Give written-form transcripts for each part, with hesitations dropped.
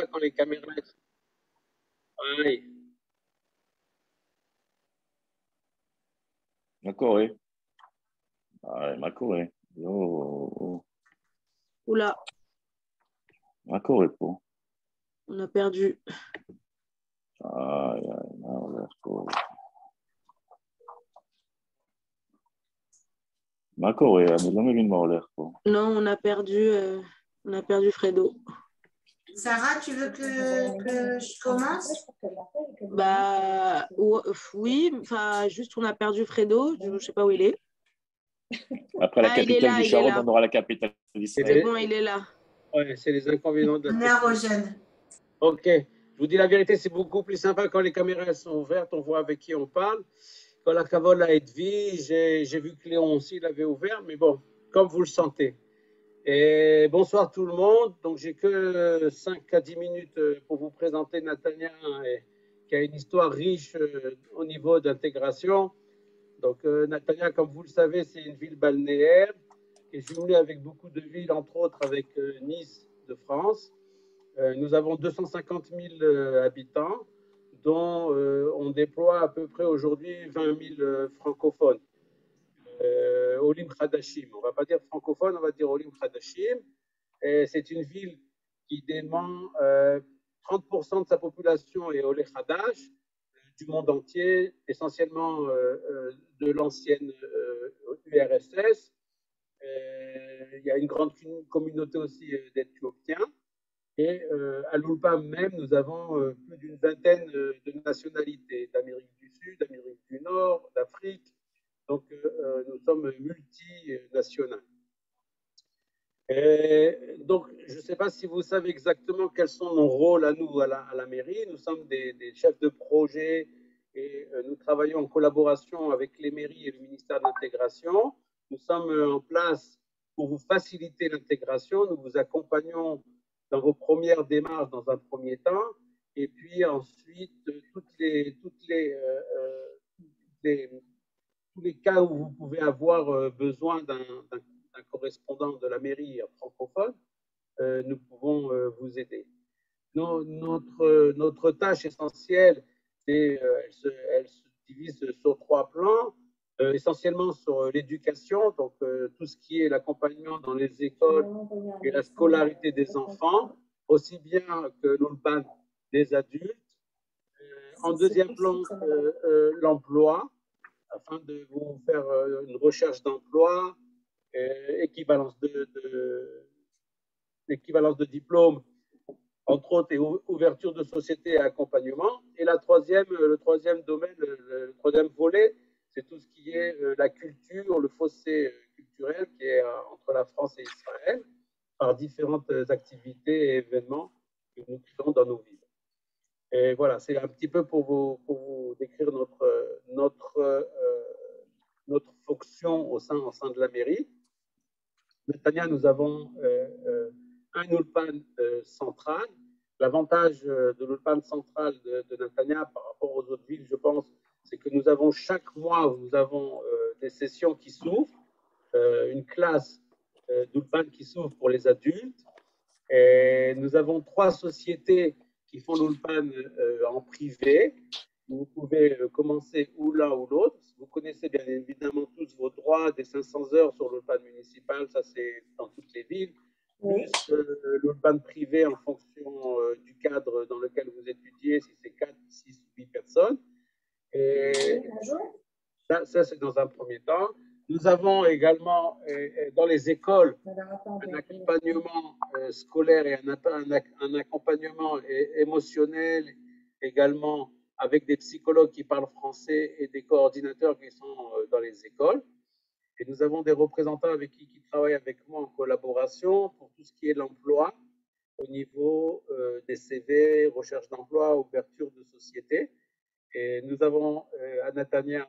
quand les caméras. Aïe. Ma Corée. Ah, ma Corée. Oh, Oula, ma Corée, po. on a perdu. Ai, ai, não, Corée. Ma Corée, mais non, mais l'air, po. Non, on a perdu Fredo. Sarah, tu veux que je commence? Bah oui, enfin juste on a perdu Fredo, je ne sais pas où il est. Après la capitale du Charente, on aura la capitale d'Israël. C'est bon, il est là. Ouais, c'est les inconvénients de la Honneur aux jeunes. Ok, je vous dis la vérité, c'est beaucoup plus sympa quand les caméras sont ouvertes, on voit avec qui on parle. Quand la cavole a été vide, j'ai vu que Léon aussi l'avait ouvert, mais bon, comme vous le sentez. Et bonsoir tout le monde. Donc j'ai que 5 à 10 minutes pour vous présenter Natania, qui a une histoire riche au niveau d'intégration. Donc Natania, comme vous le savez, c'est une ville balnéaire qui est jumelée avec beaucoup de villes, entre autres avec Nice de France. Nous avons 250 000 habitants, dont on déploie à peu près aujourd'hui 20 000 francophones. Olim Khadashim, on ne va pas dire francophone, on va dire Olim Khadashim. C'est une ville qui dément 30% de sa population est Olé Khadash, du monde entier, essentiellement de l'ancienne URSS. Il y a une grande communauté aussi d'Éthiopiens. Et à l'ULPAM même, nous avons plus d'une vingtaine de nationalités, d'Amérique du Sud, d'Amérique du Nord, d'Afrique. Donc, nous sommes multinationaux. Donc, je ne sais pas si vous savez exactement quels sont nos rôles à nous, à la mairie. Nous sommes des chefs de projet et nous travaillons en collaboration avec les mairies et le ministère de l'Intégration. Nous sommes en place pour vous faciliter l'intégration. Nous vous accompagnons dans vos premières démarches dans un premier temps. Et puis ensuite, tous les cas où vous pouvez avoir besoin d'un correspondant de la mairie francophone, nous pouvons vous aider. Notre tâche essentielle, elle se divise sur 3 plans, essentiellement sur l'éducation, donc tout ce qui est l'accompagnement dans les écoles et la scolarité des enfants, aussi bien que l'ULPAN des adultes. En deuxième plan, l'emploi, afin de vous faire une recherche d'emploi, équivalence de diplôme, entre autres, et ouverture de société et accompagnement. Et le troisième domaine, le troisième volet, c'est tout ce qui est la culture, le fossé culturel qui est entre la France et Israël, par différentes activités et événements que nous créons dans nos villes. Et voilà, c'est un petit peu pour vous décrire notre fonction au sein de la mairie. Natania, nous avons un ULPAN central. L'avantage de l'ULPAN central de Natania par rapport aux autres villes, je pense, c'est que nous avons chaque mois, nous avons des sessions qui s'ouvrent, une classe d'ULPAN qui s'ouvre pour les adultes. Et nous avons 3 sociétés qui font l'ULPAN en privé. Vous pouvez commencer ou l'un ou l'autre. Vous connaissez bien évidemment tous vos droits des 500 heures sur l'ULPAN municipal, ça c'est dans toutes les villes, plus l'ULPAN privé en fonction du cadre dans lequel vous étudiez, si c'est 4, 6 ou 8 personnes. Et ça c'est dans un premier temps. Nous avons également dans les écoles un accompagnement scolaire et un accompagnement émotionnel également avec des psychologues qui parlent français et des coordinateurs qui sont dans les écoles. Et nous avons des représentants avec qui travaillent avec moi en collaboration pour tout ce qui est l'emploi au niveau des CV, recherche d'emploi, ouverture de société. Et nous avons à Natania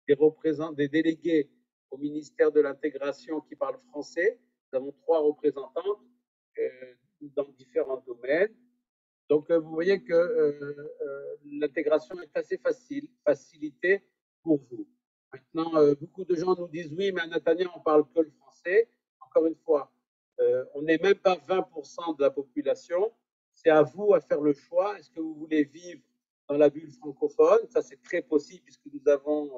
des délégués au ministère de l'Intégration qui parlent français. Nous avons 3 représentantes dans différents domaines. Donc, vous voyez que l'intégration est assez facilitée pour vous. Maintenant, beaucoup de gens nous disent oui, mais à Natania, on ne parle que le français. Encore une fois, on n'est même pas 20% de la population. c'est à vous à faire le choix. Est-ce que vous voulez vivre dans la bulle francophone? Ça, c'est très possible puisque nous avons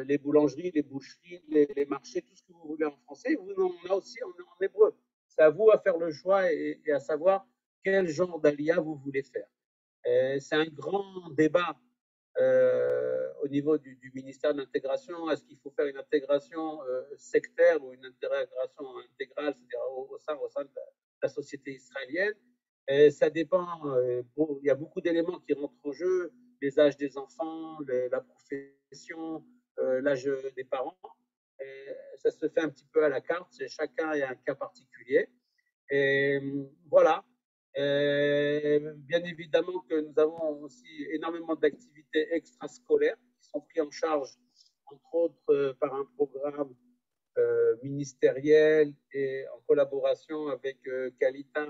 les boulangeries, les boucheries, les marchés, tout ce que vous voulez en français. On a aussi en hébreu. C'est à vous à faire le choix et à savoir quel genre d'Aliyah vous voulez faire. C'est un grand débat au niveau du ministère de l'intégration. Est-ce qu'il faut faire une intégration sectaire ou une intégration intégrale, c'est-à-dire au sein de la société israélienne? Ça dépend. Il y a beaucoup d'éléments qui rentrent en jeu, les âges des enfants, la profession, l'âge des parents. Ça se fait un petit peu à la carte. Chacun a un cas particulier. Et voilà. Bien évidemment que nous avons aussi énormément d'activités extrascolaires qui sont prises en charge, entre autres, par un programme ministériel et en collaboration avec Qualita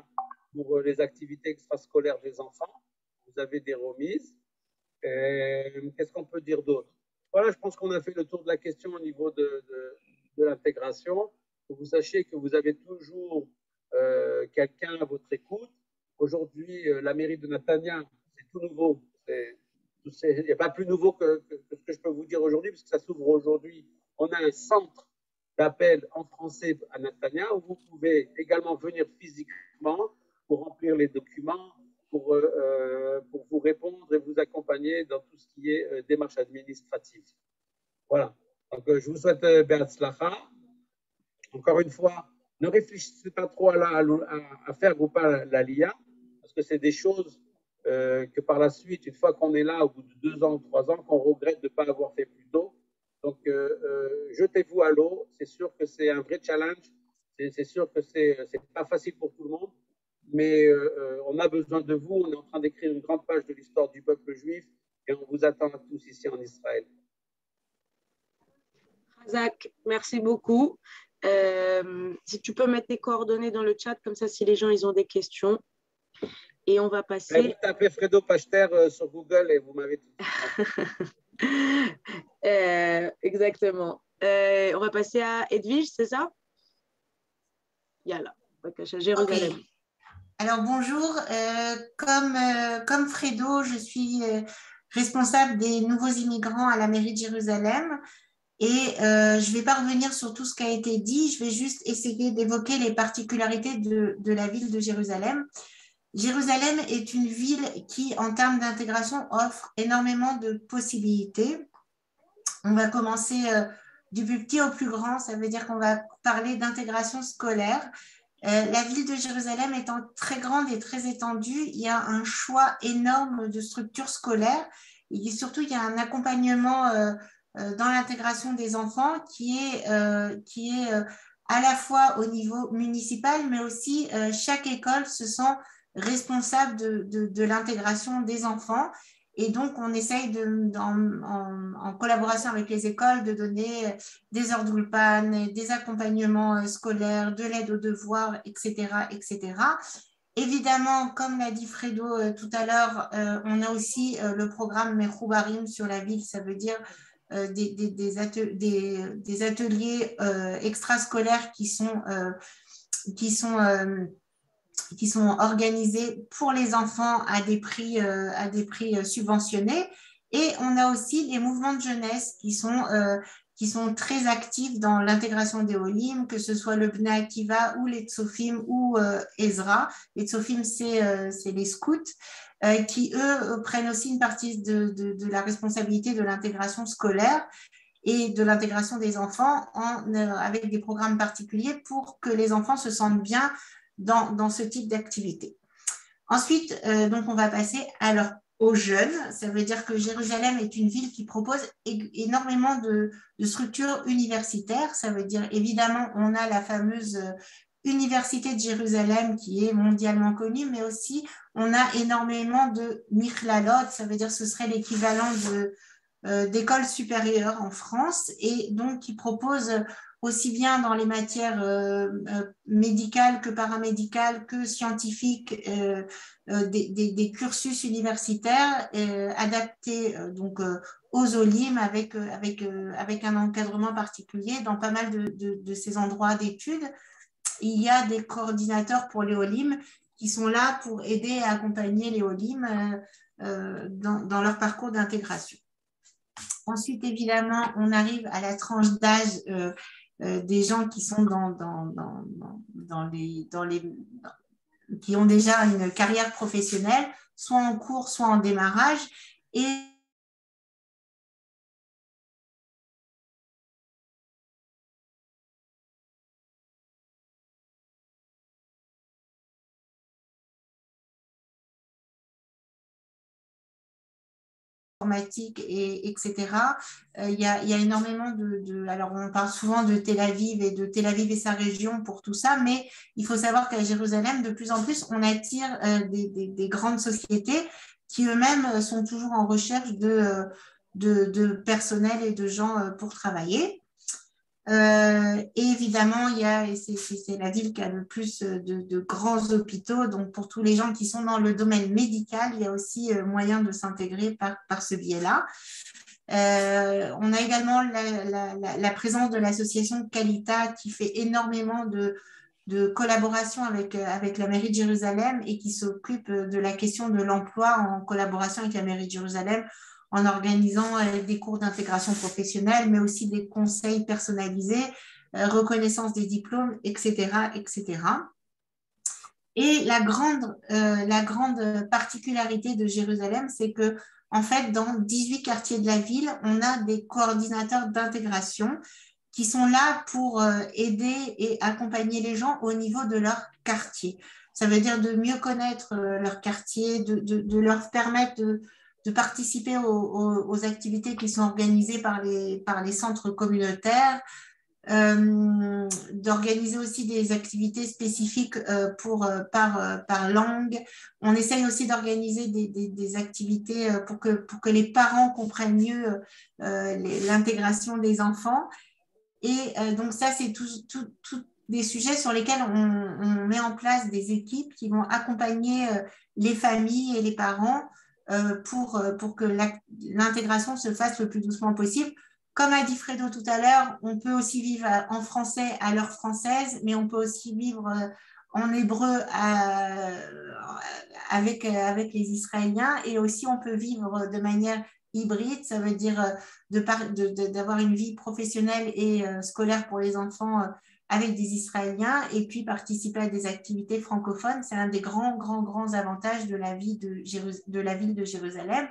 pour les activités extrascolaires des enfants. Vous avez des remises. Qu'est-ce qu'on peut dire d'autre? Voilà, je pense qu'on a fait le tour de la question au niveau de l'intégration. Que vous sachiez que vous avez toujours quelqu'un à votre écoute. Aujourd'hui, la mairie de Netanya, c'est tout nouveau. Il n'y a pas plus nouveau que ce que je peux vous dire aujourd'hui, puisque ça s'ouvre aujourd'hui. On a un centre d'appel en français à Netanya où vous pouvez également venir physiquement pour remplir les documents, pour vous répondre et vous accompagner dans tout ce qui est démarche administrative. Voilà. Donc, je vous souhaite Be'atzlacha. Encore une fois, ne réfléchissez pas trop à faire ou pas l'Aliyah, parce que c'est des choses que par la suite, une fois qu'on est là, au bout de 2 ans ou 3 ans, qu'on regrette de ne pas avoir fait plus tôt. Donc, jetez-vous à l'eau. C'est sûr que c'est un vrai challenge. C'est sûr que c'est pas facile pour tout le monde, mais on a besoin de vous. On est en train d'écrire une grande page de l'histoire du peuple juif et on vous attend tous ici en Israël. Zach, merci beaucoup. Si tu peux mettre tes coordonnées dans le chat, comme ça, si les gens ils ont des questions. Et on va passer. Vous tapez Fredo Pachter sur Google et vous m'avez tout dit. Exactement. On va passer à Edwige, c'est ça? Yalla, Jérusalem. Okay. Alors bonjour, comme Fredo, je suis responsable des nouveaux immigrants à la mairie de Jérusalem. Et je ne vais pas revenir sur tout ce qui a été dit, je vais juste essayer d'évoquer les particularités de la ville de Jérusalem. Jérusalem est une ville qui, en termes d'intégration, offre énormément de possibilités. On va commencer du plus petit au plus grand, ça veut dire qu'on va parler d'intégration scolaire. La ville de Jérusalem étant très grande et très étendue, il y a un choix énorme de structures scolaires et surtout il y a un accompagnement dans l'intégration des enfants qui est à la fois au niveau municipal, mais aussi chaque école se sent responsable de l'intégration des enfants. Et donc, on essaye, en collaboration avec les écoles, de donner des heures d'ulpan, des accompagnements scolaires, de l'aide aux devoirs, etc., etc. Évidemment, comme l'a dit Fredo tout à l'heure, on a aussi le programme Mechoubarim sur la ville, ça veut dire des ateliers extrascolaires qui sont organisés pour les enfants à des prix subventionnés. Et on a aussi les mouvements de jeunesse qui sont très actifs dans l'intégration des Olim, que ce soit le Bnei Akiva ou les Tzofim ou Ezra. Les Tzofim, c'est les scouts, qui, eux, prennent aussi une partie de la responsabilité de l'intégration scolaire et de l'intégration des enfants avec des programmes particuliers pour que les enfants se sentent bien dans ce type d'activité. Ensuite, donc on va passer aux jeunes. Ça veut dire que Jérusalem est une ville qui propose énormément de structures universitaires. Ça veut dire, évidemment, on a la fameuse Université de Jérusalem qui est mondialement connue, mais aussi on a énormément de Michlalot, ça veut dire que ce serait l'équivalent d'écoles supérieures en France, et donc qui propose aussi bien dans les matières médicales que paramédicales que scientifiques, des cursus universitaires adaptés donc aux Olim avec un encadrement particulier dans pas mal de ces endroits d'études. Il y a des coordinateurs pour les Olim qui sont là pour aider et accompagner les OLIM dans leur parcours d'intégration. Ensuite, évidemment, on arrive à la tranche d'âge des gens qui sont qui ont déjà une carrière professionnelle, soit en cours, soit en démarrage. Et informatique, etc. Il y a énormément alors on parle souvent de Tel Aviv et sa région pour tout ça, mais il faut savoir qu'à Jérusalem, de plus en plus, on attire des grandes sociétés qui eux-mêmes sont toujours en recherche de personnel et de gens pour travailler. Et évidemment, c'est la ville qui a le plus de grands hôpitaux. Donc, pour tous les gens qui sont dans le domaine médical, il y a aussi moyen de s'intégrer par ce biais-là. On a également la présence de l'association Kalita qui fait énormément de collaboration avec la mairie de Jérusalem et qui s'occupe de la question de l'emploi en collaboration avec la mairie de Jérusalem, en organisant des cours d'intégration professionnelle, mais aussi des conseils personnalisés, reconnaissance des diplômes, etc., etc. Et la grande particularité de Jérusalem, c'est que, en fait, dans 18 quartiers de la ville, on a des coordinateurs d'intégration qui sont là pour aider et accompagner les gens au niveau de leur quartier. Ça veut dire de mieux connaître leur quartier, de leur permettre de participer aux activités qui sont organisées par les centres communautaires, d'organiser aussi des activités spécifiques par langue. On essaye aussi d'organiser des activités pour que les parents comprennent mieux l'intégration des enfants. Et donc ça, c'est tout des sujets sur lesquels on met en place des équipes qui vont accompagner les familles et les parents pour que l'intégration se fasse le plus doucement possible. Comme a dit Fredo tout à l'heure, on peut aussi vivre en français à l'heure française, mais on peut aussi vivre en hébreu avec les Israéliens, et aussi on peut vivre de manière hybride, ça veut dire d'avoir une vie professionnelle et scolaire pour les enfants avec des Israéliens, et puis participer à des activités francophones. C'est un des grands avantages de la ville de Jérusalem.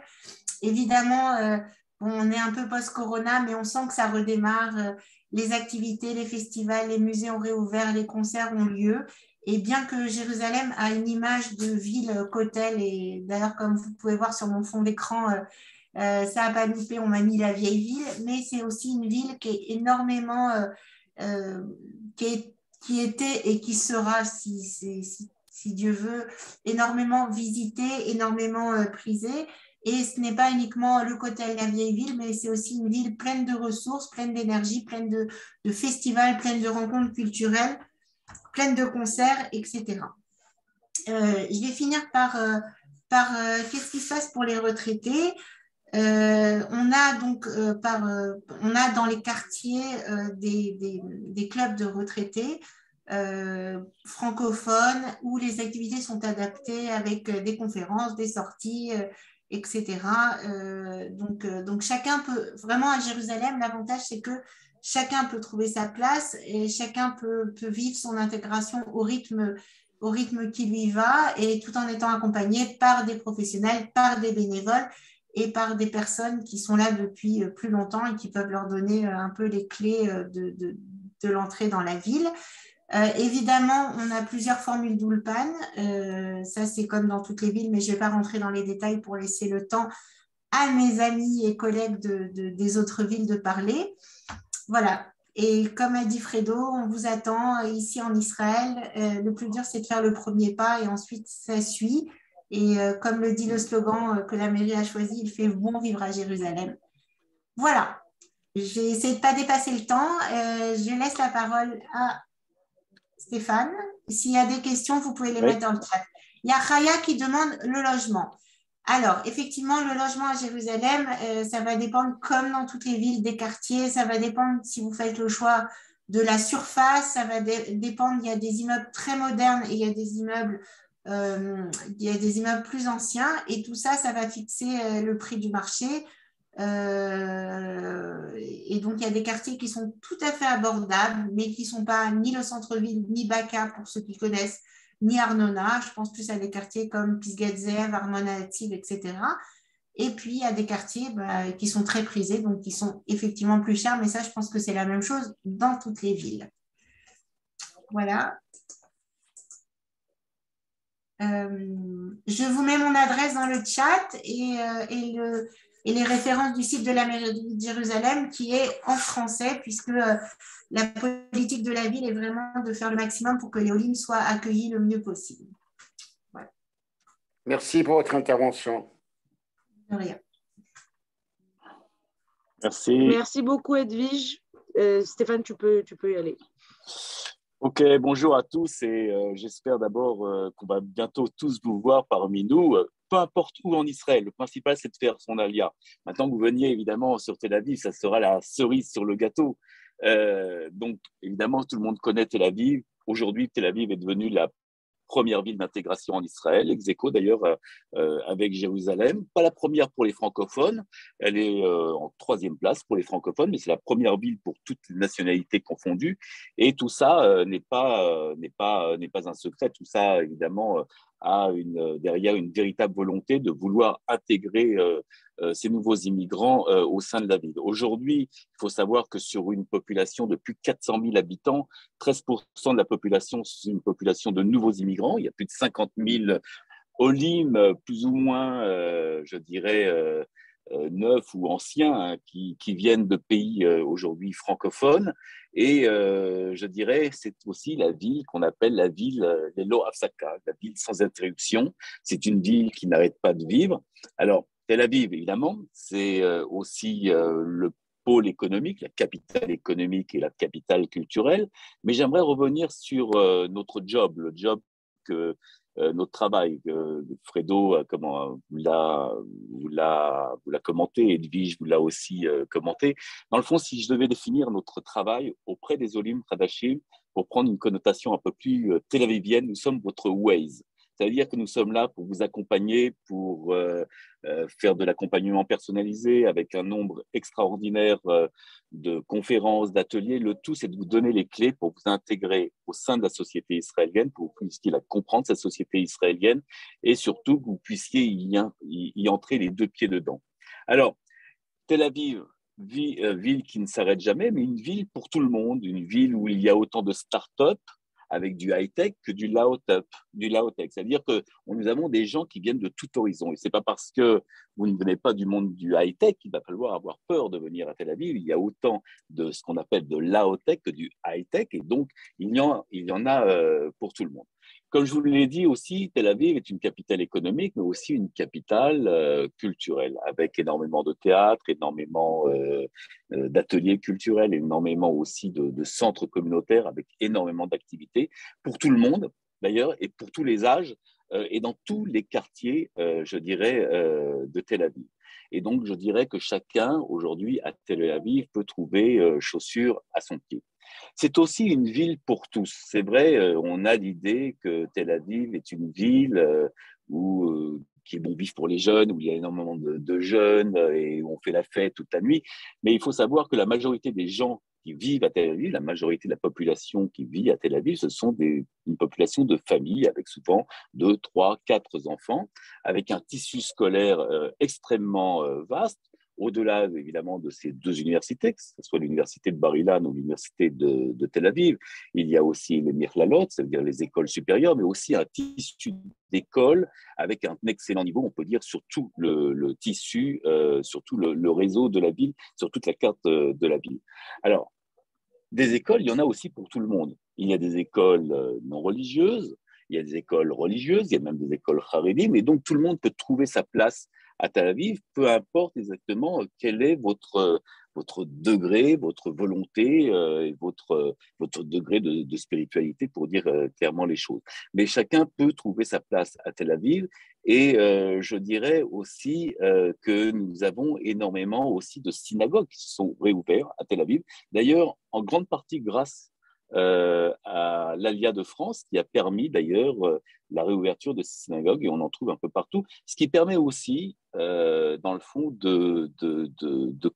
Évidemment, on est un peu post-corona, mais on sent que ça redémarre. Les activités, les festivals, les musées ont réouvert, les concerts ont lieu. Et bien que Jérusalem a une image de ville Kotel, et d'ailleurs, comme vous pouvez voir sur mon fond d'écran, ça n'a pas loupé, on m'a mis la vieille ville, mais c'est aussi une ville qui est énormément, qui était et qui sera, si Dieu veut, énormément visitée, énormément prisée. Et ce n'est pas uniquement le Kotel, la vieille ville, mais c'est aussi une ville pleine de ressources, pleine d'énergie, pleine de festivals, pleine de rencontres culturelles, pleine de concerts, etc. Je vais finir par qu'est-ce qui se passe pour les retraités. On a dans les quartiers des clubs de retraités francophones où les activités sont adaptées avec des conférences, des sorties, etc. Donc chacun peut, vraiment à Jérusalem, l'avantage c'est que chacun peut trouver sa place et chacun peut vivre son intégration au rythme qui lui va, et tout en étant accompagné par des professionnels, par des bénévoles et par des personnes qui sont là depuis plus longtemps et qui peuvent leur donner un peu les clés de l'entrée dans la ville. Évidemment, on a plusieurs formules d'Ulpan. Ça, c'est comme dans toutes les villes, mais je ne vais pas rentrer dans les détails pour laisser le temps à mes amis et collègues des autres villes de parler. Voilà. Et comme a dit Fredo, on vous attend ici en Israël. Le plus dur, c'est de faire le premier pas et ensuite, ça suit. Et comme le dit le slogan que la mairie a choisi, il fait bon vivre à Jérusalem. Voilà. J'ai essayé de ne pas dépasser le temps. Je laisse la parole à Stéphane. S'il y a des questions, vous pouvez les mettre dans le chat. Il y a Chaya qui demande le logement. Alors, effectivement, le logement à Jérusalem, ça va dépendre, comme dans toutes les villes, des quartiers. Ça va dépendre si vous faites le choix de la surface. Ça va dépendre, il y a des immeubles très modernes et il y a des immeubles il y a des immeubles plus anciens et tout ça, ça va fixer le prix du marché. Et donc, il y a des quartiers qui sont tout à fait abordables, mais qui ne sont pas ni le centre-ville, ni Baca, pour ceux qui connaissent, ni Arnona. Je pense plus à des quartiers comme Pisgadzev, Armona-Native, etc. Et puis, il y a des quartiers qui sont très prisés, donc qui sont effectivement plus chers. Mais ça, je pense que c'est la même chose dans toutes les villes. Voilà. Je vous mets mon adresse dans le chat et les références du site de la mairie de Jérusalem qui est en français puisque la politique de la ville est vraiment de faire le maximum pour que les Olim soient accueillis le mieux possible. Voilà. Merci pour votre intervention. De rien. Merci. Merci beaucoup, Edwige. Stéphane, tu peux y aller. Ok, bonjour à tous et j'espère d'abord qu'on va bientôt tous vous voir parmi nous, peu importe où en Israël. Le principal, c'est de faire son alia. Maintenant que vous veniez évidemment sur Tel Aviv, ça sera la cerise sur le gâteau. Donc, évidemment, tout le monde connaît Tel Aviv. Aujourd'hui, Tel Aviv est devenue la première ville d'intégration en Israël, ex aequo d'ailleurs avec Jérusalem. Pas la première pour les francophones, elle est en 3e place pour les francophones, mais c'est la première ville pour toutes les nationalités confondues. Et tout ça n'est pas un secret. Tout ça, évidemment, a derrière une véritable volonté de vouloir intégrer ces nouveaux immigrants au sein de la ville. Aujourd'hui, il faut savoir que sur une population de plus de 400 000 habitants, 13% de la population, c'est une population de nouveaux immigrants. Il y a plus de 50 000 Olim, plus ou moins, je dirais, neufs ou anciens, hein, qui viennent de pays aujourd'hui francophones. Et je dirais, c'est aussi la ville qu'on appelle la ville Lelo Hafsaka, la ville sans interruption. C'est une ville qui n'arrête pas de vivre. Alors, Tel Aviv, évidemment, c'est aussi le pôle économique, la capitale économique et la capitale culturelle. Mais j'aimerais revenir sur notre job, le job que notre travail. Fredo vous l'a commenté, Edwige vous l'a aussi commenté. Dans le fond, si je devais définir notre travail auprès des Olim Khadashim, pour prendre une connotation un peu plus tel-avivienne, nous sommes votre Waze. C'est-à-dire que nous sommes là pour vous accompagner, pour faire de l'accompagnement personnalisé avec un nombre extraordinaire de conférences, d'ateliers. Le tout, c'est de vous donner les clés pour vous intégrer au sein de la société israélienne, pour que vous puissiez la comprendre, cette société israélienne, et surtout que vous puissiez y entrer les 2 pieds dedans. Alors, Tel Aviv, ville qui ne s'arrête jamais, mais une ville pour tout le monde, une ville où il y a autant de start-up avec du high-tech que du low-tech. C'est-à-dire que nous avons des gens qui viennent de tout horizon. Et ce n'est pas parce que vous ne venez pas du monde du high-tech qu'il va falloir avoir peur de venir à Tel Aviv. Il y a autant de ce qu'on appelle de low-tech que du high-tech. Et donc, il y en a pour tout le monde. Comme je vous l'ai dit aussi, Tel Aviv est une capitale économique, mais aussi une capitale culturelle, avec énormément de théâtre, énormément d'ateliers culturels, énormément aussi de centres communautaires, avec énormément d'activités pour tout le monde, d'ailleurs, et pour tous les âges, et dans tous les quartiers, je dirais, de Tel Aviv. Et donc, je dirais que chacun, aujourd'hui, à Tel Aviv, peut trouver chaussures à son pied. C'est aussi une ville pour tous. C'est vrai, on a l'idée que Tel Aviv est une ville qui est bon vivre pour les jeunes, où il y a énormément de jeunes et où on fait la fête toute la nuit. Mais il faut savoir que la majorité des gens qui vivent à Tel Aviv, la majorité de la population qui vit à Tel Aviv, ce sont une population de familles avec souvent 2, 3, 4 enfants, avec un tissu scolaire extrêmement vaste. Au-delà, évidemment, de ces 2 universités, que ce soit l'université de Bar-Ilan ou l'université de Tel Aviv, il y a aussi les Mirlalot, c'est-à-dire les écoles supérieures, mais aussi un tissu d'écoles avec un excellent niveau, on peut dire, sur tout le tissu, sur tout le réseau de la ville, sur toute la carte de la ville. Alors, des écoles, il y en a aussi pour tout le monde. Il y a des écoles non religieuses, il y a des écoles religieuses, il y a même des écoles haredim, et donc tout le monde peut trouver sa place à Tel Aviv, peu importe exactement quel est votre degré, votre volonté et votre degré de spiritualité, pour dire clairement les choses. Mais chacun peut trouver sa place à Tel Aviv. Et je dirais aussi que nous avons énormément aussi de synagogues qui se sont réouvertes à Tel Aviv. D'ailleurs, en grande partie grâce à l'Alia de France, qui a permis d'ailleurs la réouverture de ces synagogues, et on en trouve un peu partout, ce qui permet aussi, dans le fond, de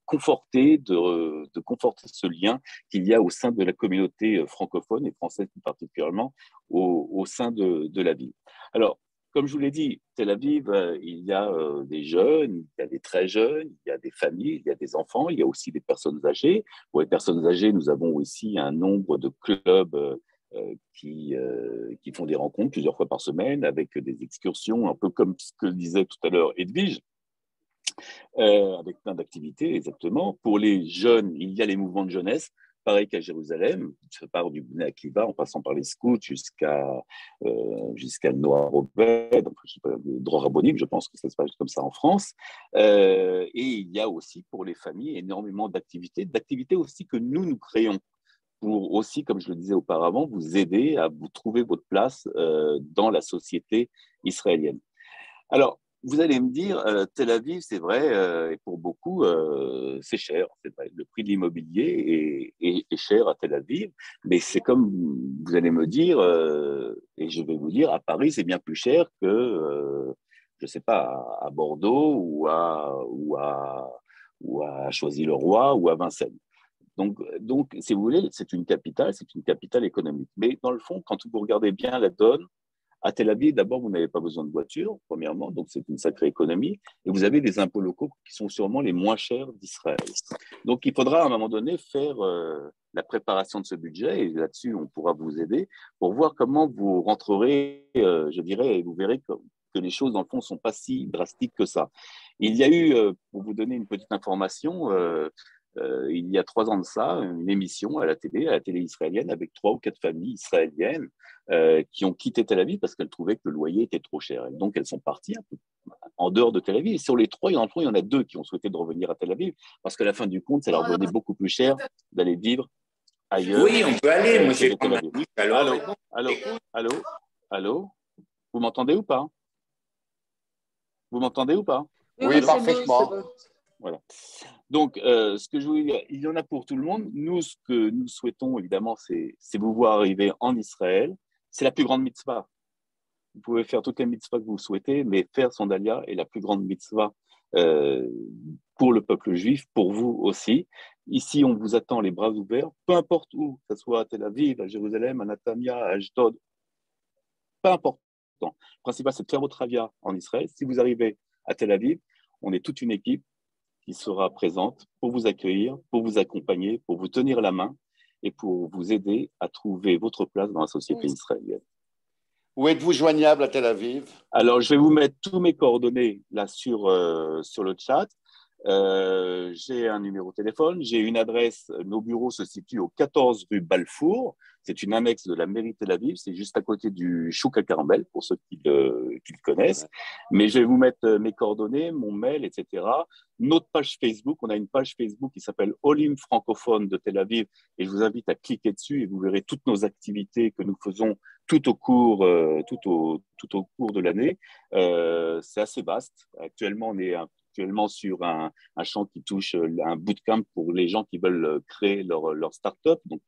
conforter ce lien qu'il y a au sein de la communauté francophone et française plus particulièrement au sein de la ville. Alors, comme je vous l'ai dit, Tel Aviv, il y a des jeunes, il y a des très jeunes, il y a des familles, il y a des enfants, il y a aussi des personnes âgées. Pour les personnes âgées, nous avons aussi un nombre de clubs qui font des rencontres plusieurs fois par semaine avec des excursions, un peu comme ce que disait tout à l'heure Edwige, avec plein d'activités, exactement. Pour les jeunes, il y a les mouvements de jeunesse, pareil qu'à Jérusalem, ça part du Bnei Akiva en passant par les scouts jusqu'à le Noir Obed, enfin, je sais pas, le Dror Rabonim, je pense que ça se passe comme ça en France. Et il y a aussi pour les familles énormément d'activités aussi que nous créons pour aussi, comme je le disais auparavant, vous aider à vous trouver votre place dans la société israélienne. Alors, vous allez me dire, Tel Aviv, c'est vrai, et pour beaucoup, c'est cher. C'est vrai. Le prix de l'immobilier est cher à Tel Aviv, mais c'est comme vous allez me dire, et je vais vous dire, à Paris, c'est bien plus cher que, je ne sais pas, à Bordeaux ou à Choisy-le-Roi ou à Vincennes. Donc, si vous voulez, c'est une capitale économique. Mais dans le fond, quand vous regardez bien la donne, à Tel Aviv, d'abord, vous n'avez pas besoin de voiture, premièrement, donc c'est une sacrée économie, et vous avez des impôts locaux qui sont sûrement les moins chers d'Israël. Donc, il faudra à un moment donné faire la préparation de ce budget, et là-dessus, on pourra vous aider pour voir comment vous rentrerez, je dirais, et vous verrez que les choses, dans le fond, ne sont pas si drastiques que ça. Il y a eu, pour vous donner une petite information, il y a 3 ans de ça, une émission à la télé israélienne, avec 3 ou 4 familles israéliennes qui ont quitté Tel Aviv parce qu'elles trouvaient que le loyer était trop cher. Et donc, elles sont parties un peu en dehors de Tel Aviv. Et sur les 3, il y en a 2 qui ont souhaité de revenir à Tel Aviv parce qu'à la fin du compte, ça leur revenait beaucoup plus cher d'aller vivre ailleurs. Oui, on peut aller. Moi, j'ai Tel Aviv. Allô, vous m'entendez ou pas? Oui, parfaitement. Bon. Voilà. Donc, ce que je voulais dire, il y en a pour tout le monde. Nous, ce que nous souhaitons, évidemment, c'est vous voir arriver en Israël. C'est la plus grande mitzvah. Vous pouvez faire toutes les mitzvahs que vous souhaitez, mais faire son Dalia est la plus grande mitzvah pour le peuple juif, pour vous aussi. Ici, on vous attend les bras ouverts, peu importe où, que ce soit à Tel Aviv, à Jérusalem, à Natania, à Ashdod, peu importe. Le principal, c'est de faire votre Avia en Israël. Si vous arrivez à Tel Aviv, on est toute une équipe qui sera présente pour vous accueillir, pour vous accompagner, pour vous tenir la main et pour vous aider à trouver votre place dans la société israélienne. Où êtes-vous joignable à Tel Aviv? Alors, je vais vous mettre tous mes coordonnées là sur le chat. J'ai un numéro de téléphone, j'ai une adresse. Nos bureaux se situent au 14 rue Balfour. C'est une annexe de la mairie de Tel Aviv. C'est juste à côté du Chouk à Carmel, pour ceux qui le connaissent. Mais je vais vous mettre mes coordonnées, mon mail, etc. Notre page Facebook, on a une page Facebook qui s'appelle Olim francophone de Tel Aviv. Et je vous invite à cliquer dessus et vous verrez toutes nos activités que nous faisons tout au cours de l'année. C'est assez vaste. Actuellement, on est sur un champ qui touche un bootcamp pour les gens qui veulent créer leur start-up. Donc,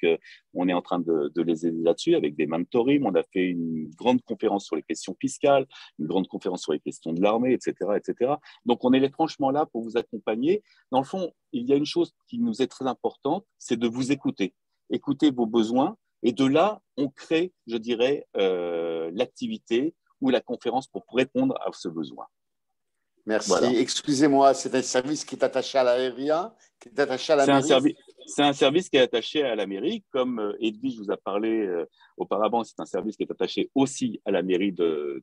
on est en train de les aider là-dessus avec des mentoring. On a fait une grande conférence sur les questions fiscales, une grande conférence sur les questions de l'armée, etc., etc. Donc, on est franchement là pour vous accompagner. Dans le fond, il y a une chose qui nous est très importante, c'est de vous écouter. Écouter vos besoins. Et de là, on crée, je dirais, l'activité ou la conférence pour répondre à ce besoin. Merci. Voilà. Excusez-moi, c'est un service qui est attaché à l'ARIA, qui est attaché à la mairie. C'est un service qui est attaché à la mairie. Comme Edwige vous a parlé auparavant, c'est un service qui est attaché aussi à la mairie de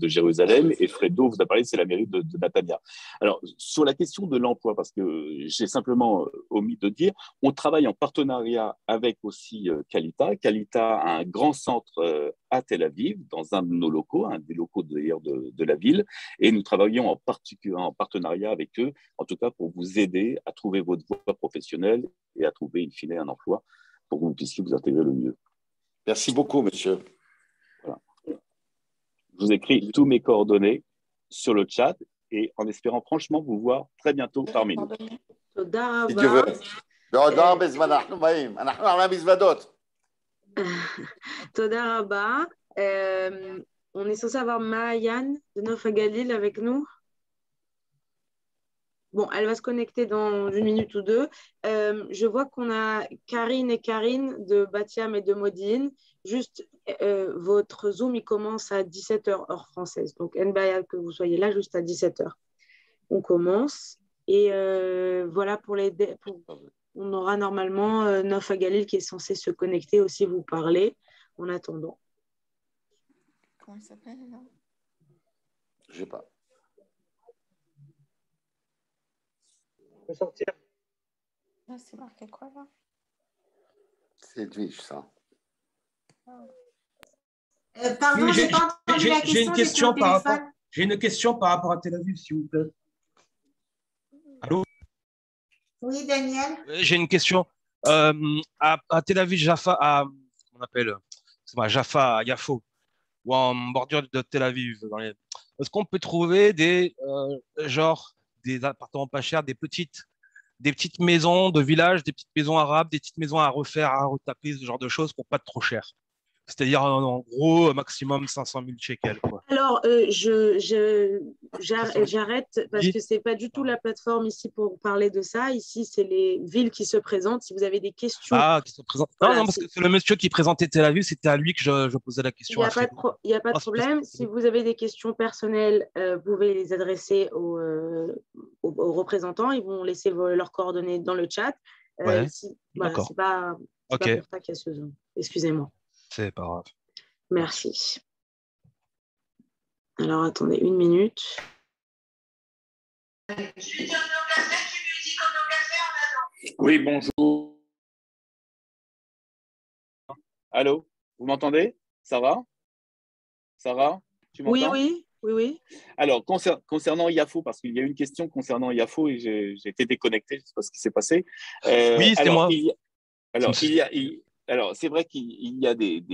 Jérusalem. Et Fredo vous a parlé, c'est la mairie de Natania. Alors, sur la question de l'emploi, parce que j'ai simplement omis de dire, on travaille en partenariat avec aussi Kalita. Kalita a un grand centre à Tel Aviv, dans un de nos locaux, un des locaux d'ailleurs de la ville. Et nous travaillons en partenariat avec eux, en tout cas pour vous aider à trouver votre voie professionnelle et à trouver in fine un emploi pour que vous puissiez vous intégrer le mieux. Merci beaucoup, monsieur. Voilà. Je vous écris tous mes coordonnées sur le chat et en espérant franchement vous voir très bientôt parmi nous. Si Dieu veut. Toda Rabba. On est censé avoir Maayan de Nof Galil avec nous. Bon, elle va se connecter dans 1 minute ou 2. Je vois qu'on a Karine et Karine de Batiam et de Modine. Juste, votre Zoom, il commence à 17h heure française. Donc, Nbaya, que vous soyez là juste à 17h. On commence. Et voilà, on aura normalement Nof Galil qui est censé se connecter aussi, vous parler en attendant. Comment il s'appelle là? Je sais pas. On peut sortir. Là, c'est marqué quoi là? C'est Edwige, ça. Pardon, Oui, j'ai pas entendu la question. J'ai une question j'étais au téléphone. j'ai une question par rapport à Tel Aviv, s'il vous plaît. Allô? Oui, Daniel. J'ai une question. À Tel Aviv, Jaffa, on appelle, Jaffa, à Yafo, ou en bordure de Tel Aviv, est-ce qu'on peut trouver des appartements pas chers, des petites maisons de village, des petites maisons arabes, des petites maisons à refaire, à retaper, ce genre de choses pour pas trop cher? C'est-à-dire, en gros, maximum 500 000 shekels, quoi. Alors, j'arrête parce que c'est pas du tout la plateforme ici pour parler de ça. Ici, c'est les villes qui se présentent. Si vous avez des questions. Qui se présentent. Voilà, non, parce que c'est le monsieur qui présentait Tel Aviv, c'était à lui que je posais la question. Il n'y a pas de problème. Si vous avez des questions personnelles, vous pouvez les adresser aux représentants. Ils vont laisser leurs coordonnées dans le chat. Ouais. Ici, voilà, c'est pas pour ça qu'il y a ce Zoom. Excusez-moi. C'est pas grave. Merci. Alors, attendez 1 minute. Oui, bonjour. Allô, vous m'entendez? Ça va? Ça va? Tu m'entends? Oui. Alors, concernant Yafo, parce qu'il y a une question concernant Yafo et j'ai été déconnecté, je ne sais pas ce qui s'est passé. Oui, c'est moi. Alors, c'est vrai qu'il y a des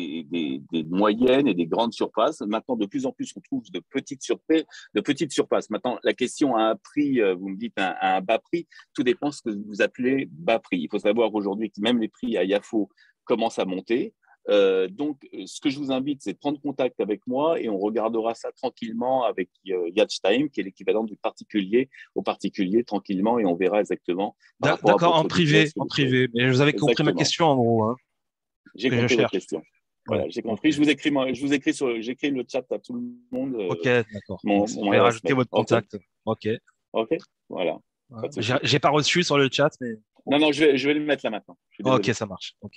moyennes et des grandes surfaces. Maintenant, de plus en plus, on trouve de petites surfaces. Maintenant, la question a un prix, vous me dites un bas prix, tout dépend de ce que vous appelez bas prix. Il faut savoir aujourd'hui que même les prix à Yafo commencent à monter. Donc, ce que je vous invite, c'est de prendre contact avec moi et on regardera ça tranquillement avec Yatchtime, qui est l'équivalent du particulier au particulier, tranquillement, et on verra exactement. D'accord, en privé. Mais vous avez compris ma question, en gros. Hein. J'ai compris votre question. Voilà, j'ai compris. Okay. J'écris le chat à tout le monde. Ok, d'accord. Je vais rajouter votre contact. Ok, voilà. Ouais. J'ai pas reçu sur le chat, mais. Non, je vais le mettre là maintenant. Ok, ça marche. Ok.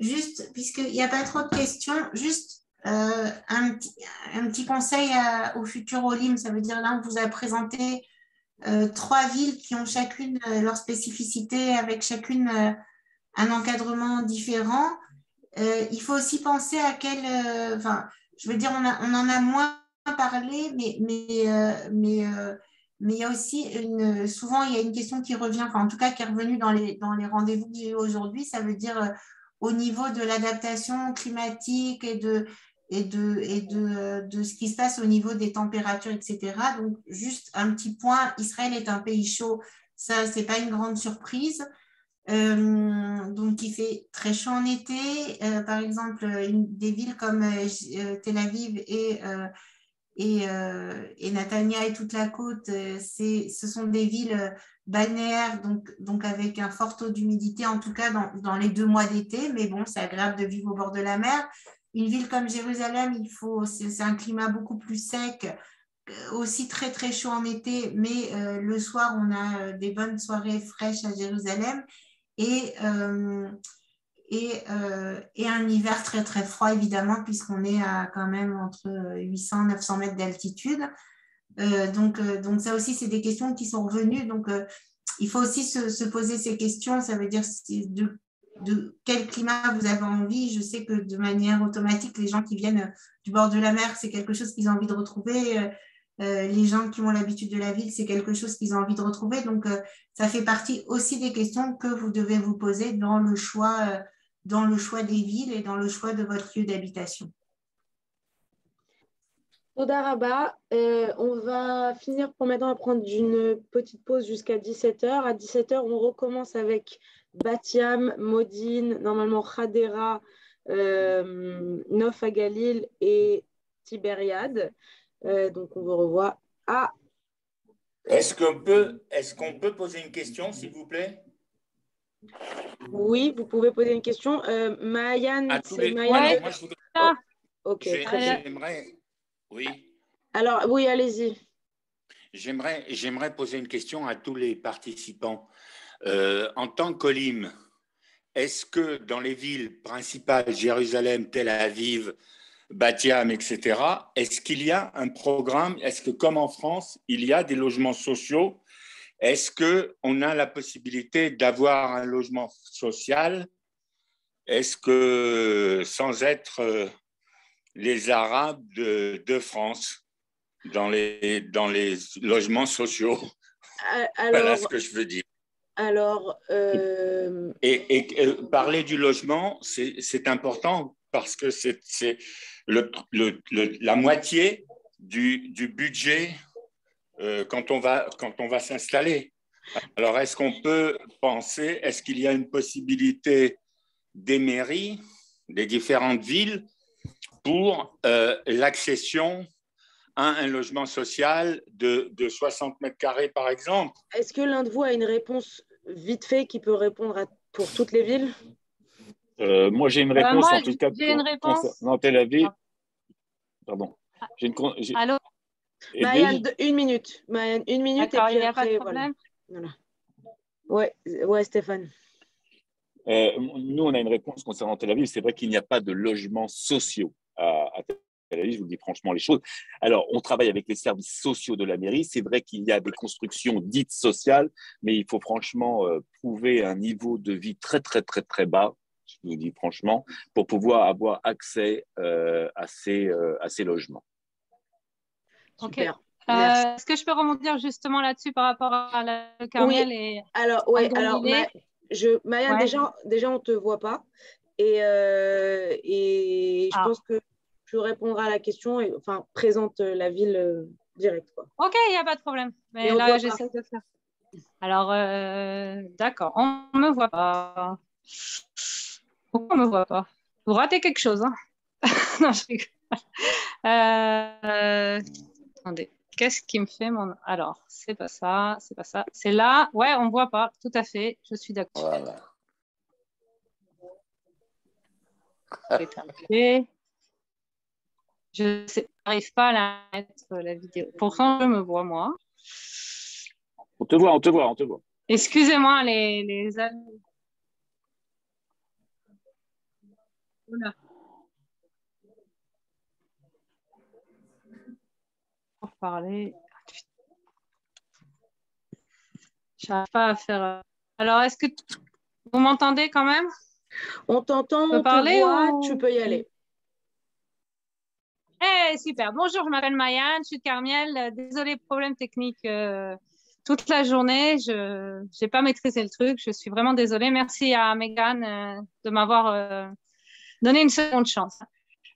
Juste, puisqu'il n'y a pas trop de questions, juste un petit conseil aux futurs Olim. Ça veut dire là, on vous a présenté 3 villes qui ont chacune leur spécificité, avec chacune un encadrement différent. Il faut aussi penser à je veux dire, on en a moins parlé, mais il y a aussi souvent, il y a une question qui revient, en tout cas qui est revenue dans les rendez-vous que j'ai eu aujourd'hui. Ça veut dire au niveau de l'adaptation climatique et de ce qui se passe au niveau des températures, etc. Donc, juste un petit point, Israël est un pays chaud, ça, ce n'est pas une grande surprise. Donc, il fait très chaud en été. Par exemple, des villes comme Tel Aviv et Netanya et toute la côte, ce sont des villes balnéaires, donc avec un fort taux d'humidité, en tout cas dans les 2 mois d'été, mais bon, c'est agréable de vivre au bord de la mer. Une ville comme Jérusalem, c'est un climat beaucoup plus sec, aussi très très chaud en été, mais le soir, on a des bonnes soirées fraîches à Jérusalem et un hiver très très froid, évidemment, puisqu'on est à quand même entre 800 et 900 mètres d'altitude. Donc ça aussi, c'est des questions qui sont revenues. Donc, il faut aussi se poser ces questions. Ça veut dire de quel climat vous avez envie. Je sais que de manière automatique, les gens qui viennent du bord de la mer, c'est quelque chose qu'ils ont envie de retrouver. Les gens qui ont l'habitude de la ville, c'est quelque chose qu'ils ont envie de retrouver. Donc, ça fait partie aussi des questions que vous devez vous poser dans le choix des villes et dans le choix de votre lieu d'habitation. Toda Rabba, on va finir pour maintenant prendre une petite pause jusqu'à 17h. À 17h, on recommence avec Bat-Yam, Modine, normalement Hadera, Nof Galil et Tibériade. Donc, on vous revoit à... Est-ce qu'on peut poser une question, s'il vous plaît? Oui, vous pouvez poser une question. Mayan, c'est Mayan. Moi, je voudrais... Ok, très bien. J'aimerais... Oui. Alors, oui, allez-y. J'aimerais poser une question à tous les participants. En tant qu'Olim, est-ce que dans les villes principales, Jérusalem, Tel Aviv, Bat-Yam, etc., est-ce qu'il y a un programme, est-ce que comme en France, il y a des logements sociaux? Est-ce qu'on a la possibilité d'avoir un logement social? Est-ce que, sans être les Arabes de France, dans les logements sociaux? Voilà ce que je veux dire. Alors, parler du logement, c'est important parce que c'est la moitié du budget quand on va s'installer. Alors, est-ce qu'on peut penser, est-ce qu'il y a une possibilité des mairies, des différentes villes, pour l'accession à un logement social de 60 mètres carrés, par exemple? Est-ce que l'un de vous a une réponse vite fait qui peut répondre pour toutes les villes? Moi, j'ai une réponse, moi, en tout cas, j'ai une réponse. concernant Tel Aviv. Pardon. Allô? Mayan, une minute. Mayan, une minute. D'accord, et puis il n'y a après, pas de problème. Voilà. Ouais, Stéphane. Nous, on a une réponse concernant Tel Aviv. C'est vrai qu'il n'y a pas de logements sociaux à Tel Aviv, je vous dis franchement les choses. Alors, on travaille avec les services sociaux de la mairie. C'est vrai qu'il y a des constructions dites sociales, mais il faut franchement prouver un niveau de vie très, très, très, très bas, je vous dis franchement, pour pouvoir avoir accès à ces logements. Ok. Super. Est-ce que je peux rebondir justement là-dessus par rapport à la Carmiel? Oui. Et alors, Mayan, déjà, on ne te voit pas. Et je pense que tu répondras à la question, enfin, présente la ville directe. Quoi. Ok, il n'y a pas de problème. Mais là, j'essaie de faire. Alors, d'accord, on ne me voit pas. Pourquoi on ne me voit pas? Vous ratez quelque chose, hein? Non, je rigole. Attendez, qu'est-ce qui me fait mon... Alors, c'est pas ça, c'est pas ça. C'est là. Ouais, on ne voit pas, tout à fait. Je suis d'accord. Voilà. Je n'arrive pas à la mettre, la vidéo. Pourtant, je me vois, moi. On te voit. Excusez-moi, les amis. Voilà. Pour parler. Je n'arrive pas à faire... Alors, est-ce que vous m'entendez quand même? On t'entend, on te voit, tu peux y aller. Super. Bonjour, je m'appelle Mayan, je suis de Carmiel. Désolée, problème technique toute la journée. Je n'ai pas maîtrisé le truc. Je suis vraiment désolée. Merci à Megan de m'avoir donné une seconde chance.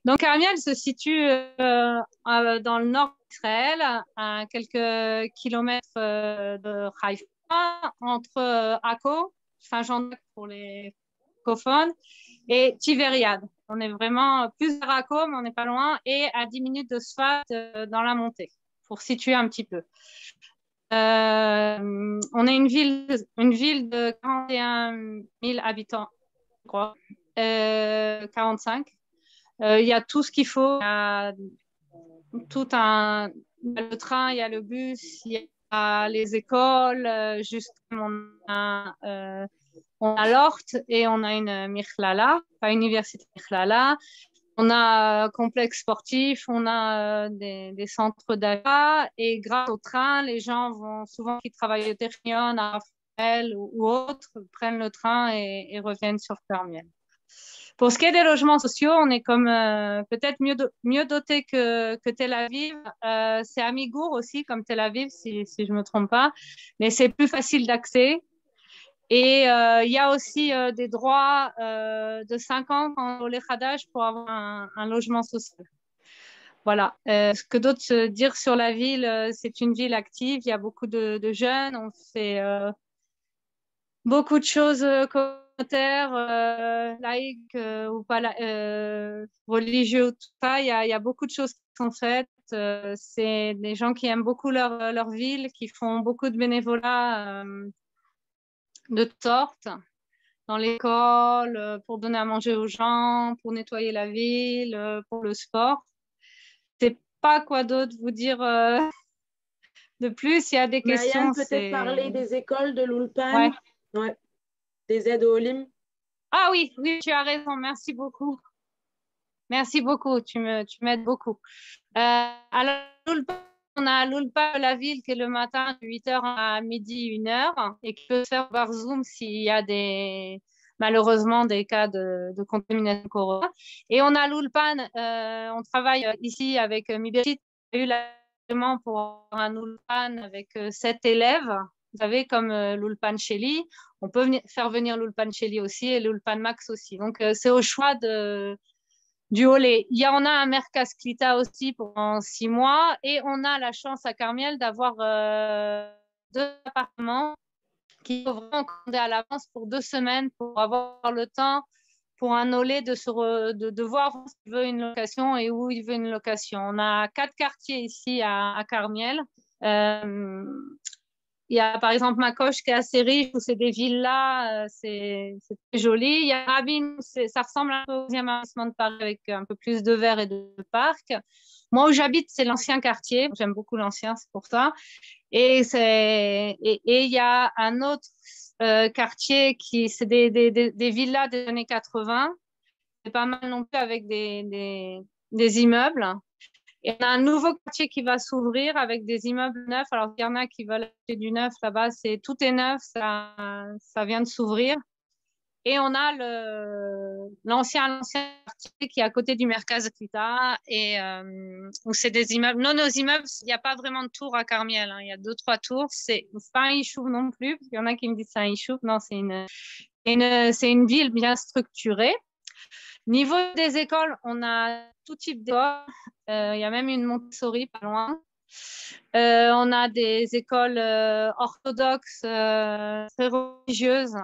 Donc, Carmiel se situe dans le nord d'Israël, à quelques kilomètres de Haïfa, entre Akko, Saint-Jean-d'Acre pour les francophones, et Tibériade. On est vraiment plus à Akko, mais on n'est pas loin, et à 10 minutes de Sfat dans la montée, pour situer un petit peu. On est une ville de 41 000 habitants, je crois, 45. Il y a tout ce qu'il faut. Il y a le train, il y a le bus, il y a les écoles. Juste, on a l'Ort et on a une Mikhlala, pas université Mikhlala. On a un complexe sportif, on a des centres d'achat. Et grâce au train, les gens vont souvent qui travaillent au Technion à ou autres prennent le train et reviennent sur Carmiel. Pour ce qui est des logements sociaux, on est comme peut-être mieux doté que Tel Aviv. C'est Amigour aussi, comme Tel Aviv, si je ne me trompe pas. Mais c'est plus facile d'accès. Et il y a aussi des droits de 5 ans en Olé Khadash pour avoir un logement social. Voilà. Ce que d'autres dire sur la ville, c'est une ville active. Il y a beaucoup de jeunes. On fait beaucoup de choses communautaires, laïques ou pas religieux, tout ça. Il y a beaucoup de choses qui sont faites. C'est des gens qui aiment beaucoup leur ville, qui font beaucoup de bénévolat de toutes sortes dans l'école, pour donner à manger aux gens, pour nettoyer la ville, pour le sport. Je ne sais pas quoi d'autre vous dire de plus. Il y a des questions. Marianne, peut-être parler des écoles de l'Ulpan. Ouais. Ouais. Des aides au Olim. Ah oui, tu as raison. Merci beaucoup. Merci beaucoup. Tu m'aides beaucoup. Alors, on a l'Ulpan de la ville qui est le matin de 8h à midi, 1h et qui peut se faire par Zoom s'il y a malheureusement des cas de contamination corona. Et on a l'Ulpan, on travaille ici avec Miberit. On a eu l'agrément pour un Ulpan avec 7 élèves. Vous savez, comme l'Ulpan Sheli, on peut faire venir l'Ulpan Sheli aussi et l'Ulpan Max aussi. Donc, c'est au choix du Olé. Il y en a un Merkaz Klita aussi pendant 6 mois et on a la chance à Carmiel d'avoir 2 appartements qui faut vraiment commander à l'avance pour 2 semaines pour avoir le temps pour un Olé de voir où il veut une location et où il veut une location. On a 4 quartiers ici à Carmiel. Il y a par exemple Makoche qui est assez riche, où c'est des villas, c'est très joli. Il y a Rabin, ça ressemble un peu au 10e arrondissement de Paris avec un peu plus de verre et de parcs. Moi où j'habite, c'est l'ancien quartier. J'aime beaucoup l'ancien, c'est pour ça. Et il y a un autre quartier c'est des villas des années 80. C'est pas mal non plus avec des immeubles. Et on a un nouveau quartier qui va s'ouvrir avec des immeubles neufs. Alors, il y en a qui veulent acheter du neuf là-bas. Tout est neuf, ça vient de s'ouvrir. Et on a l'ancien quartier qui est à côté du Merkaz Klita et où c'est des immeubles. Non, nos immeubles, il n'y a pas vraiment de tour à Carmiel. Hein. Il y a 2-3 tours. C'est pas un Yishuv non plus. Il y en a qui me disent que c'est un Yishuv. Non, c'est une ville bien structurée. Niveau des écoles, on a tout type d'écoles. Il y a même une Montessori pas loin. On a des écoles orthodoxes, très religieuses,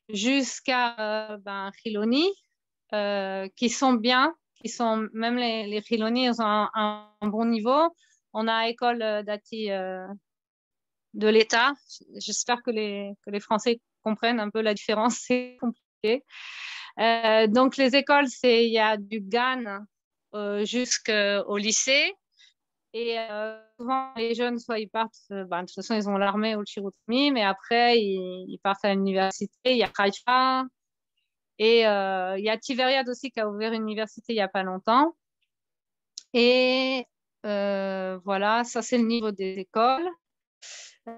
jusqu'à Chiloni, qui sont bien, même les Chiloni, ils ont un bon niveau. On a école d'Ati de l'État. J'espère que les Français comprennent un peu la différence, c'est compliqué. Donc, les écoles, il y a du GAN jusqu'au lycée. Et souvent, les jeunes, soit ils partent, de toute façon, ils ont l'armée ou le Chiroutmi, mais après, ils partent à l'université. Il y a Haïfa. Et il y a Tiveriad aussi qui a ouvert une université il n'y a pas longtemps. Et voilà, ça, c'est le niveau des écoles.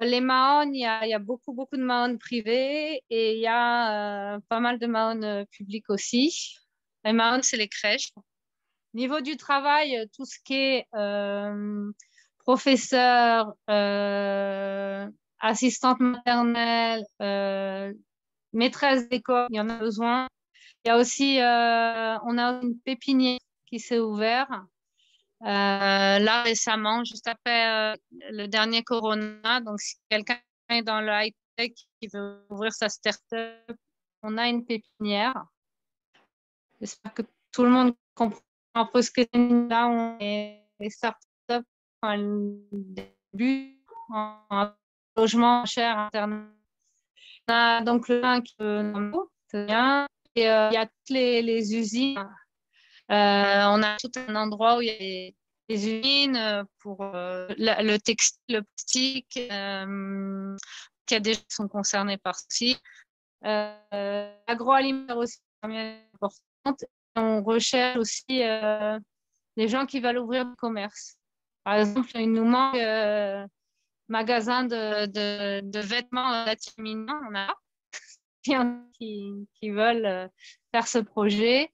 Les Mahon, il y a beaucoup, beaucoup de Mahon privés et il y a pas mal de Mahon publics aussi. Les Mahon, c'est les crèches. Niveau du travail, tout ce qui est professeur, assistante maternelle, maîtresse d'école, il y en a besoin. Il y a aussi, on a une pépinière qui s'est ouverte. Là récemment, juste après le dernier Corona. Donc, si quelqu'un est dans le high-tech qui veut ouvrir sa start-up, on a une pépinière. J'espère que tout le monde comprend un peu ce que c'est. Là, on est les start-up au début, en logement cher, internet. On a donc le lien qui c'est bien. Et il y a toutes les usines. On a tout un endroit où il y a des usines pour le textile, le plastique, qui a déjà sont concernés par ceci. L'agroalimentaire aussi est importante. On recherche aussi des gens qui veulent ouvrir du commerce. Par exemple, il nous manque magasins de vêtements féminins, on a qui veulent faire ce projet.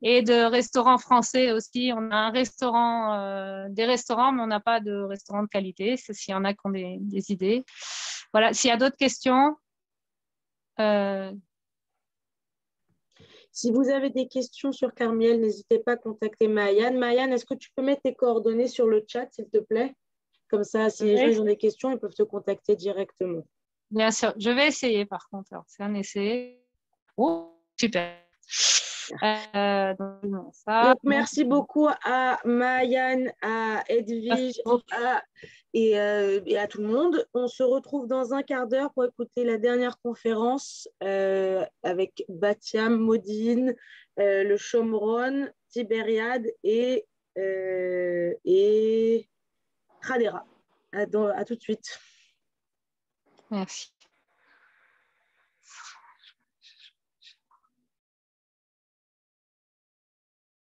Et de restaurants français aussi. On a un restaurant, des restaurants, mais on n'a pas de restaurant de qualité. C'est s'il y en a qui ont des idées. Voilà, s'il y a d'autres questions. Si vous avez des questions sur Carmiel, n'hésitez pas à contacter Mayan. Mayan, est-ce que tu peux mettre tes coordonnées sur le chat, s'il te plaît? Comme ça, si les gens ont des questions, ils peuvent te contacter directement. Bien sûr, je vais essayer par contre. C'est un essai. Oh, super. Donc, merci beaucoup à Mayan, à Edwige et à tout le monde. On se retrouve dans un quart d'heure pour écouter la dernière conférence avec Batiam, Modine, le Shomron, Tibériade et Tradera. À tout de suite. Merci.